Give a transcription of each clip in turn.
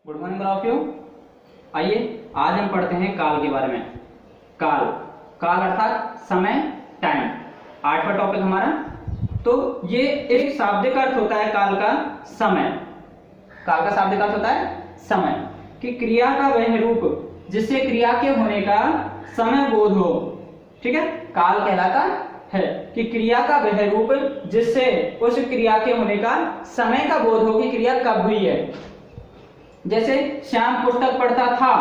Good morning of you. आइए आज हम पढ़ते हैं काल के बारे में। काल काल अर्थात समय, टाइम, 8वां टॉपिक हमारा। तो ये एक शाब्दिक अर्थ होता है काल का समय। काल का शाब्दिक अर्थ होता है समय कि क्रिया का वह रूप जिससे क्रिया के होने का समय बोध हो। ठीक है, काल कहलाता है कि क्रिया का वह रूप जिससे उस क्रिया के होने का समय का बोध हो कि क्रिया कब हुई है। जैसे श्याम पुस्तक पढ़ता था,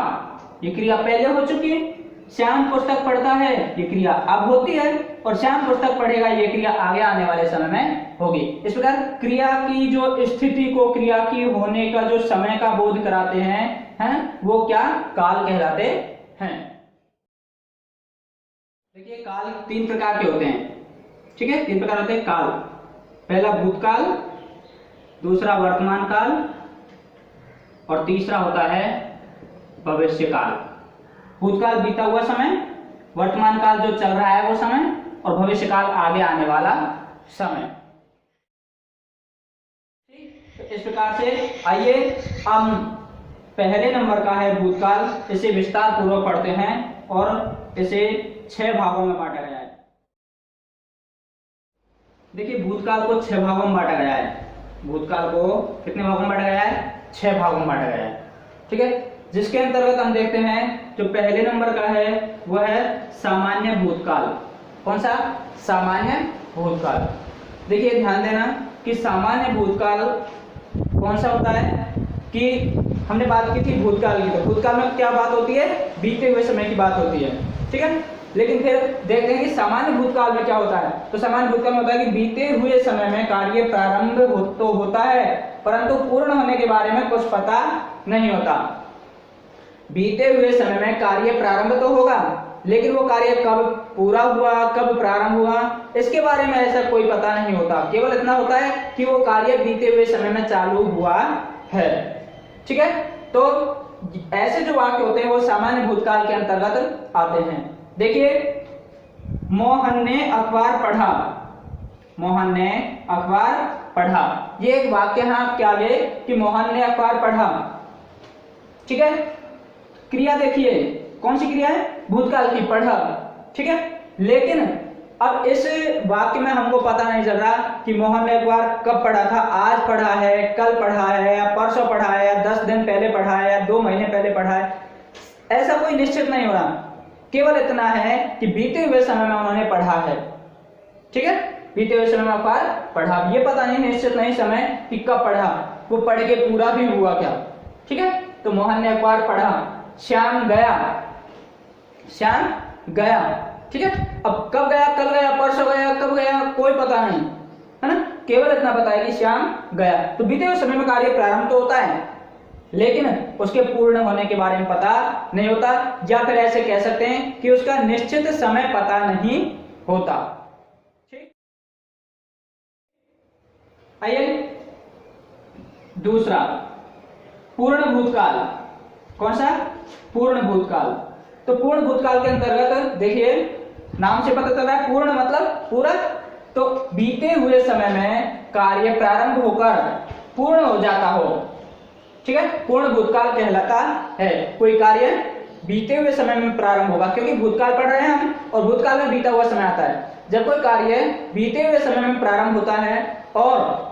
ये क्रिया पहले हो चुकी है। श्याम पुस्तक पढ़ता है, ये क्रिया अब होती है, और श्याम पुस्तक पढ़ेगा, ये क्रिया आगे आने वाले समय में होगी। इस प्रकार क्रिया की जो स्थिति को, क्रिया की होने का जो समय का बोध कराते हैं वो क्या काल कहलाते हैं। देखिए काल 3 प्रकार के होते हैं। ठीक है, 3 प्रकार होते हैं काल। पहला भूतकाल, दूसरा वर्तमान काल, और तीसरा होता है भविष्य काल। भूतकाल बीता हुआ समय, वर्तमान काल जो चल रहा है वो समय, और भविष्य काल आगे आने वाला समय। तो इस प्रकार से आइए हम पहले नंबर का है भूतकाल, इसे विस्तार पूर्वक पढ़ते हैं और इसे 6 भागों में बांटा गया है। देखिए भूतकाल को 6 भागों में बांटा गया है। भूतकाल को कितने भागों में बांटा गया है? 6 भागों में बांटा गया है। ठीक है, जिसके अंतर्गत हम देखते हैं जो पहले नंबर का है वह है सामान्य भूतकाल। कौन सा? सामान्य भूतकाल। देखिए ध्यान देना कि सामान्य भूतकाल कौन सा होता है कि हमने बात की थी भूतकाल की। तो भूतकाल में क्या बात होती है? बीते हुए समय की बात होती है। ठीक है, लेकिन फिर देखते हैं कि सामान्य भूतकाल में क्या होता है। तो सामान्य भूतकाल में होता है कि बीते हुए समय में कार्य प्रारंभ तो होता है परंतु पूर्ण होने के बारे में कुछ पता नहीं होता। बीते हुए समय में कार्य प्रारंभ तो होगा, लेकिन वो कार्य कब पूरा हुआ, कब प्रारंभ हुआ, इसके बारे में ऐसा कोई पता नहीं होता। केवल इतना होता है कि वो कार्य बीते हुए समय में चालू हुआ है। ठीक है, तो ऐसे जो वाक्य होते हैं वो सामान्य भूतकाल के अंतर्गत आते हैं। देखिए, मोहन ने अखबार पढ़ा। मोहन ने अखबार पढ़ा, ये एक वाक्य है आपके आगे कि मोहन ने अखबार पढ़ा। ठीक है, क्रिया देखिए कौन सी क्रिया है? भूतकाल की, पढ़ा। ठीक है, लेकिन अब इस वाक्य में हमको पता नहीं चल रहा कि मोहन ने अखबार कब पढ़ा था। आज पढ़ा है, कल पढ़ा है, या परसों पढ़ा है, या 10 दिन पहले पढ़ा है, या 2 महीने पहले पढ़ा है। ऐसा कोई निश्चित नहीं हो रहा। केवल इतना है कि बीते हुए समय में उन्होंने पढ़ा है। ठीक है, बीते हुए समय में अखबार पढ़ा, ये पता नहीं, निश्चित नहीं समय कि कब पढ़ा, वो पढ़ के पूरा भी हुआ क्या। ठीक है, तो मोहन ने अखबार पढ़ा। श्याम गया, श्याम गया। ठीक है, अब कब गया, कल गया, परसों गया, कब गया, कोई पता नहीं है ना। केवल इतना पता है कि श्याम गया। तो बीते हुए समय में कार्य प्रारंभ तो होता है, लेकिन उसके पूर्ण होने के बारे में पता नहीं होता, या फिर ऐसे कह सकते हैं कि उसका निश्चित समय पता नहीं होता। ठीक, आइए दूसरा पूर्ण भूतकाल। कौन सा? पूर्ण भूतकाल। तो पूर्ण भूतकाल के अंतर्गत देखिए नाम से पता चल रहा है पूर्ण मतलब पूरा। तो बीते हुए समय में कार्य प्रारंभ होकर पूर्ण हो जाता हो। ठीक है, पूर्ण भूतकाल कहलाता है। कोई कार्य बीते हुए समय में प्रारंभ होगा, क्योंकि भूतकाल पढ़ रहे हैं हम और भूतकाल में बीता हुआ समय आता है। जब कोई कार्य बीते हुए समय में प्रारंभ होता है और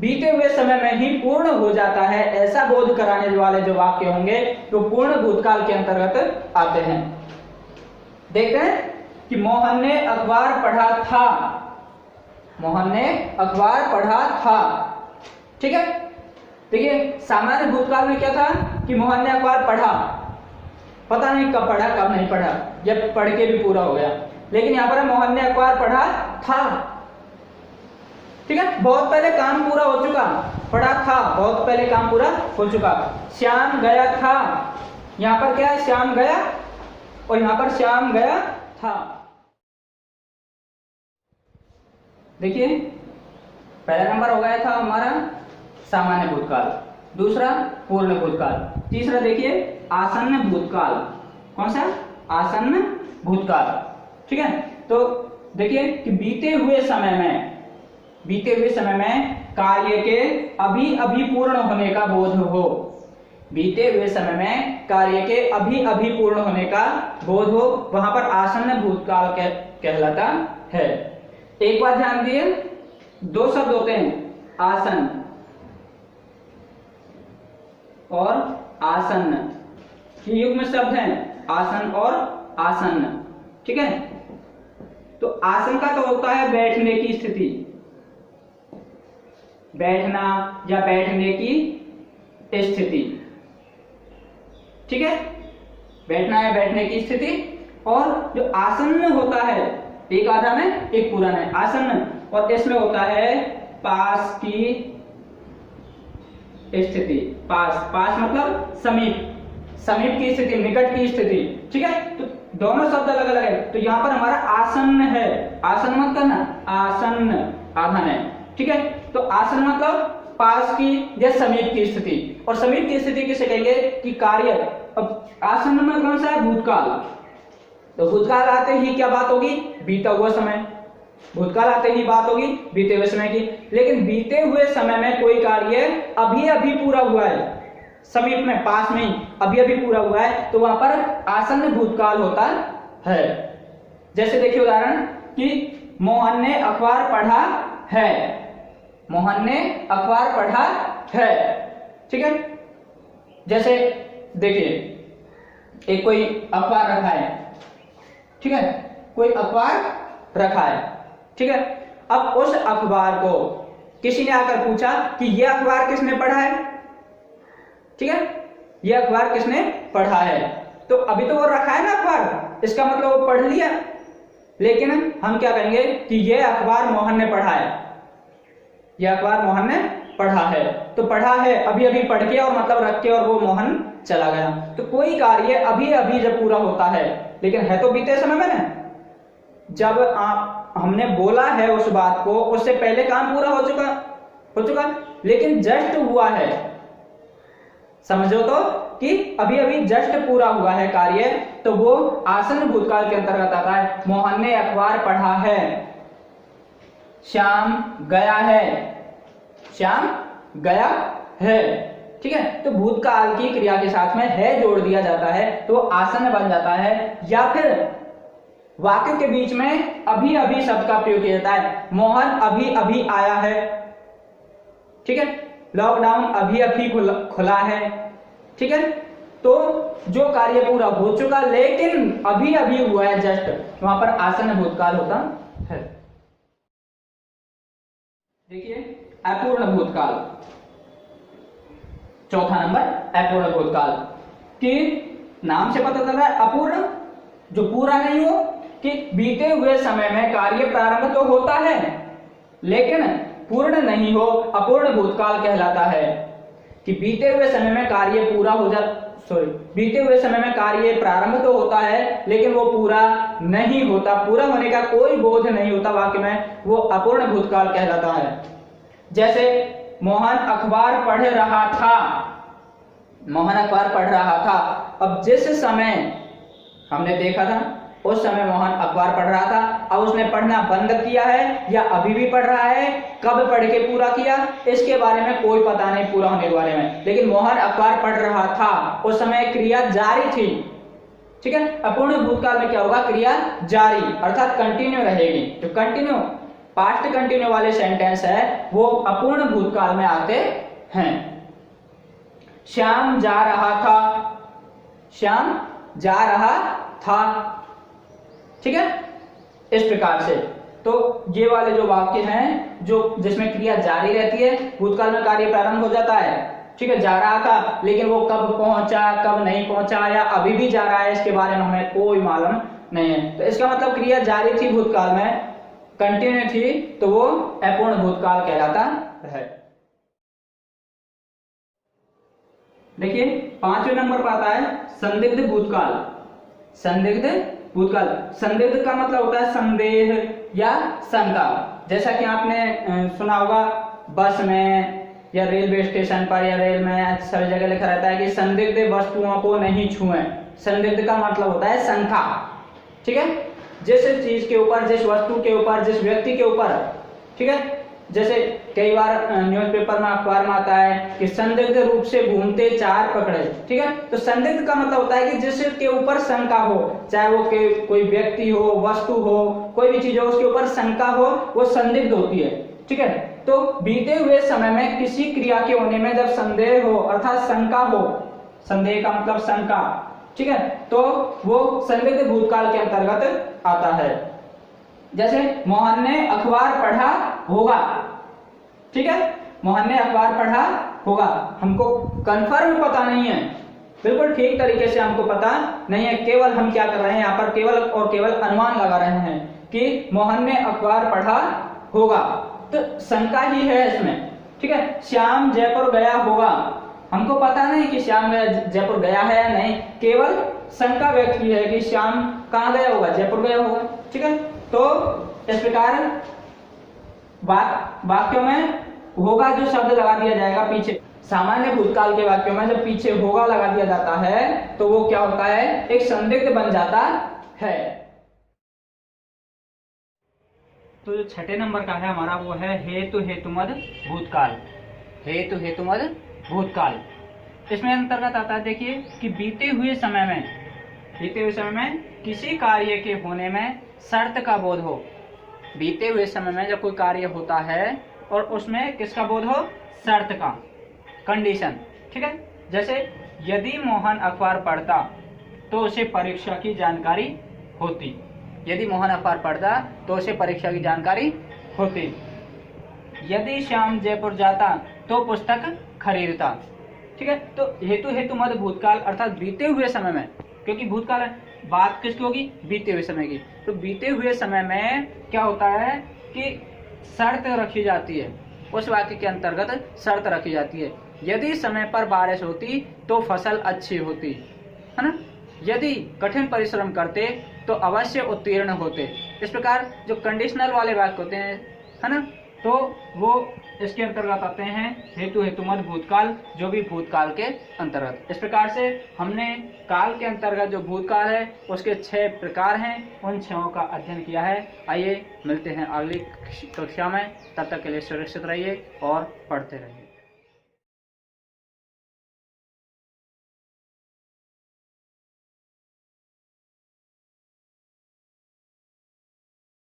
बीते हुए समय में ही पूर्ण हो जाता है, ऐसा बोध कराने वाले जो वाक्य होंगे तो पूर्ण भूतकाल के अंतर्गत आते हैं। देखते हैं कि मोहन ने अखबार पढ़ा था। मोहन ने अखबार पढ़ा था। ठीक है, देखिए सामान्य भूतकाल में क्या था कि मोहन ने अखबार पढ़ा, पता नहीं कब पढ़ा कब नहीं पढ़ा, जब पढ़ के भी पूरा हो गया। लेकिन यहाँ पर मोहन ने अखबार पढ़ा था। ठीक है, बहुत पहले काम पूरा हो चुका, पढ़ा था, बहुत पहले काम पूरा हो चुका। श्याम गया था, यहाँ पर क्या है? श्याम गया, और यहाँ पर श्याम गया था। देखिए पहला नंबर हो गया था हमारा सामान्य भूतकाल, दूसरा पूर्ण भूतकाल, तीसरा देखिए आसन्न भूतकाल। कौन सा? आसन्न भूतकाल। ठीक है, तो देखिए कि बीते हुए समय में कार्य के अभी अभी पूर्ण होने का बोध हो। बीते हुए समय में कार्य के अभी अभी पूर्ण होने का बोध हो, वहां पर आसन्न भूतकाल कहलाता है। एक बात ध्यान दिए, दो शब्द होते हैं, आसन और आसन्न, ये युग्म शब्द हैं, आसन और आसन्न। ठीक है, तो आसन का तो होता है बैठने की स्थिति, बैठना या बैठने की स्थिति। ठीक है, बैठना या बैठने की स्थिति। और जो आसन्न होता है, एक आधा में एक पूरा में आसन्न, और इसमें होता है पास की स्थिति। पास, पास मतलब समीप, समीप की स्थिति, निकट की स्थिति। ठीक है, तो दोनों शब्द अलग अलग है। तो यहां पर हमारा आसन्न है, आसन मत करना, आसन्न आधा है। ठीक है, तो आसन मतलब पास की या समीप की स्थिति। और समीप की स्थिति किसे कहेंगे कि कार्य, अब आसन्न में कौन सा है, भूतकाल। तो भूतकाल आते ही क्या बात होगी, बीता हुआ समय। भूतकाल आते ही बात होगी बीते हुए समय की। लेकिन बीते हुए समय में कोई कार्य अभी अभी पूरा हुआ है, समीप में, पास में ही अभी अभी पूरा हुआ है, तो वहां पर आसन्न भूतकाल होता है। जैसे देखिए उदाहरण कि मोहन ने अखबार पढ़ा है, मोहन ने अखबार पढ़ा है। ठीक है, जैसे देखिए एक कोई अखबार रखा है, ठीक है, कोई अखबार रखा है। ठीक है, अब उस अखबार को किसी ने आकर पूछा कि यह अखबार किसने पढ़ा है। ठीक है, यह अखबार किसने पढ़ा है, तो अभी तो वो रखा है ना अखबार, इसका मतलब वो पढ़ लिया। लेकिन हम क्या कहेंगे कि यह अखबार मोहन ने पढ़ा है, यह अखबार मोहन ने पढ़ा है। तो पढ़ा है अभी अभी पढ़ के, और मतलब रख के, और वो मोहन चला गया। तो कोई कार्य अभी अभी जब पूरा होता है, लेकिन है तो बीते समय में ना, जब हमने बोला है उस बात को, उससे पहले काम पूरा हो चुका, लेकिन जस्ट हुआ है, समझो तो कि अभी अभी जस्ट पूरा हुआ है कार्य, तो वो आसन्न भूतकाल के अंतर्गत आता है। मोहन ने अखबार पढ़ा है, श्याम गया है, श्याम गया है। ठीक है, तो भूतकाल की क्रिया के साथ में है जोड़ दिया जाता है तो आसन्न बन जाता है। या फिर वाक्य के बीच में अभी अभी शब्द का प्रयोग किया जाता है, मोहन अभी अभी आया है। ठीक है, लॉकडाउन अभी अभी खुला है। ठीक है, तो जो कार्य पूरा हो चुका लेकिन अभी अभी हुआ है जस्ट, वहां पर आसन्न भूतकाल होता है। देखिए अपूर्ण भूतकाल, चौथा नंबर अपूर्ण भूतकाल, कि नाम से पता चल रहा है अपूर्ण, जो पूरा नहीं हो, कि बीते हुए समय में कार्य प्रारंभ तो होता है लेकिन पूर्ण नहीं हो, अपूर्ण भूतकाल कहलाता है। कि बीते हुए समय में कार्य पूरा हो बीते हुए समय में कार्य प्रारंभ तो होता है लेकिन वो पूरा नहीं होता, पूरा होने का कोई बोध नहीं होता वाक्य में, वो अपूर्ण भूतकाल कहलाता है। जैसे मोहन अखबार पढ़ रहा था, मोहन अखबार पढ़ रहा था। अब जिस समय हमने देखा था उस समय मोहन अखबार पढ़ रहा था, अब उसने पढ़ना बंद किया है या अभी भी पढ़ रहा है, कब पढ़ के पूरा किया इसके बारे में कोई पता नहीं पूरा होने के बारे में, लेकिन मोहन अखबार पढ़ रहा था, उस समय क्रिया जारी थी। ठीक है, अपूर्ण भूतकाल में क्या होगा, क्रिया जारी अर्थात कंटिन्यू रहेगी। जो कंटिन्यू पास्ट कंटिन्यू वाले सेंटेंस है वो अपूर्ण भूतकाल में आते हैं। श्याम जा रहा था, श्याम जा रहा था। ठीक है, इस प्रकार से तो ये वाले जो वाक्य हैं जो जिसमें क्रिया जारी रहती है, भूतकाल में कार्य प्रारंभ हो जाता है। ठीक है, जा रहा था लेकिन वो कब पहुंचा कब नहीं पहुंचा या अभी भी जा रहा है इसके बारे में हमें कोई मालूम नहीं है, तो इसका मतलब क्रिया जारी थी भूतकाल में, कंटिन्यू थी, तो वो अपूर्ण भूतकाल कहलाता है। देखिए पांचवें नंबर पर आता है संदिग्ध भूतकाल। संदिग्ध भूतकाल, संदिग्ध का मतलब होता है संदेह या शंका। जैसा कि आपने सुना होगा बस में या रेलवे स्टेशन पर या रेल में सभी जगह लिखा रहता है कि संदिग्ध वस्तुओं को नहीं छुएं। संदिग्ध का मतलब होता है शंका। ठीक है, जिस चीज के ऊपर, जिस वस्तु के ऊपर, जिस व्यक्ति के ऊपर, ठीक है, जैसे कई बार न्यूज़पेपर में, अखबार में आता है कि संदिग्ध रूप से घूमते चार पकड़े। ठीक है, तो संदिग्ध का मतलब होता है कि जिसके ऊपर शंका हो, चाहे वो कोई व्यक्ति हो, वस्तु हो, कोई भी चीज हो, उसके ऊपर शंका हो, वो संदिग्ध होती है। ठीक है, तो बीते हुए समय में किसी क्रिया के होने में जब संदेह हो अर्थात शंका हो, संदेह का मतलब शंका, ठीक है, तो वो संदिग्ध भूतकाल के अंतर्गत आता है। जैसे मोहन ने अखबार पढ़ा होगा। ठीक है, मोहन ने अखबार पढ़ा होगा, हमको कंफर्म पता नहीं है, बिल्कुल ठीक तरीके से हमको पता नहीं है, केवल हम क्या कर रहे हैं यहाँ पर, केवल और केवल अनुमान लगा रहे हैं कि मोहन ने अखबार पढ़ा होगा, तो शंका ही है इसमें। ठीक है, श्याम जयपुर गया होगा, हमको पता नहीं कि श्याम जयपुर गया है या नहीं, केवल शंका व्यक्त की है कि श्याम कहाँ गया होगा, जयपुर गया होगा। ठीक है, तो इस प्रकार वाक्यों में होगा जो शब्द लगा दिया जाएगा पीछे, सामान्य भूतकाल के वाक्यों में जब पीछे होगा लगा दिया जाता है तो वो क्या होता है, एक संदिग्ध बन जाता है। तो जो छठे नंबर का है हमारा वो है हेतु हेतुमद भूतकाल। हेतु हेतुमद भूतकाल, इसमें अंतर्गत आता है देखिए कि बीते हुए समय में किसी कार्य के होने में शर्त का बोध हो। बीते हुए समय में जब कोई कार्य होता है और उसमें किसका बोध हो, शर्त का, कंडीशन। ठीक है, जैसे यदि मोहन अखबार पढ़ता तो उसे परीक्षा की जानकारी होती। यदि मोहन अखबार पढ़ता तो उसे परीक्षा की जानकारी होती। यदि श्याम जयपुर जाता तो पुस्तक खरीदता। ठीक है, तो हेतु हेतु मद भूतकाल अर्थात बीते हुए समय में, क्योंकि भूतकाल है, बात किसकी होगी, बीते हुए समय की, तो बीते हुए समय में क्या होता है कि शर्त रखी जाती है, उस वाक्य के अंतर्गत शर्त रखी जाती है। यदि समय पर बारिश होती तो फसल अच्छी होती, है ना, यदि कठिन परिश्रम करते तो अवश्य उत्तीर्ण होते। इस प्रकार जो कंडीशनल वाले वाक्य होते हैं, है ना, तो वो इसके अंतर्गत आते हैं हेतु हेतुमद भूतकाल, जो भी भूतकाल के अंतर्गत। इस प्रकार से हमने काल के अंतर्गत जो भूतकाल है उसके 6 प्रकार हैं, उन 6 का अध्ययन किया है। आइए मिलते हैं अगली कक्षा में, तब तक के लिए सुरक्षित रहिए और पढ़ते रहिए।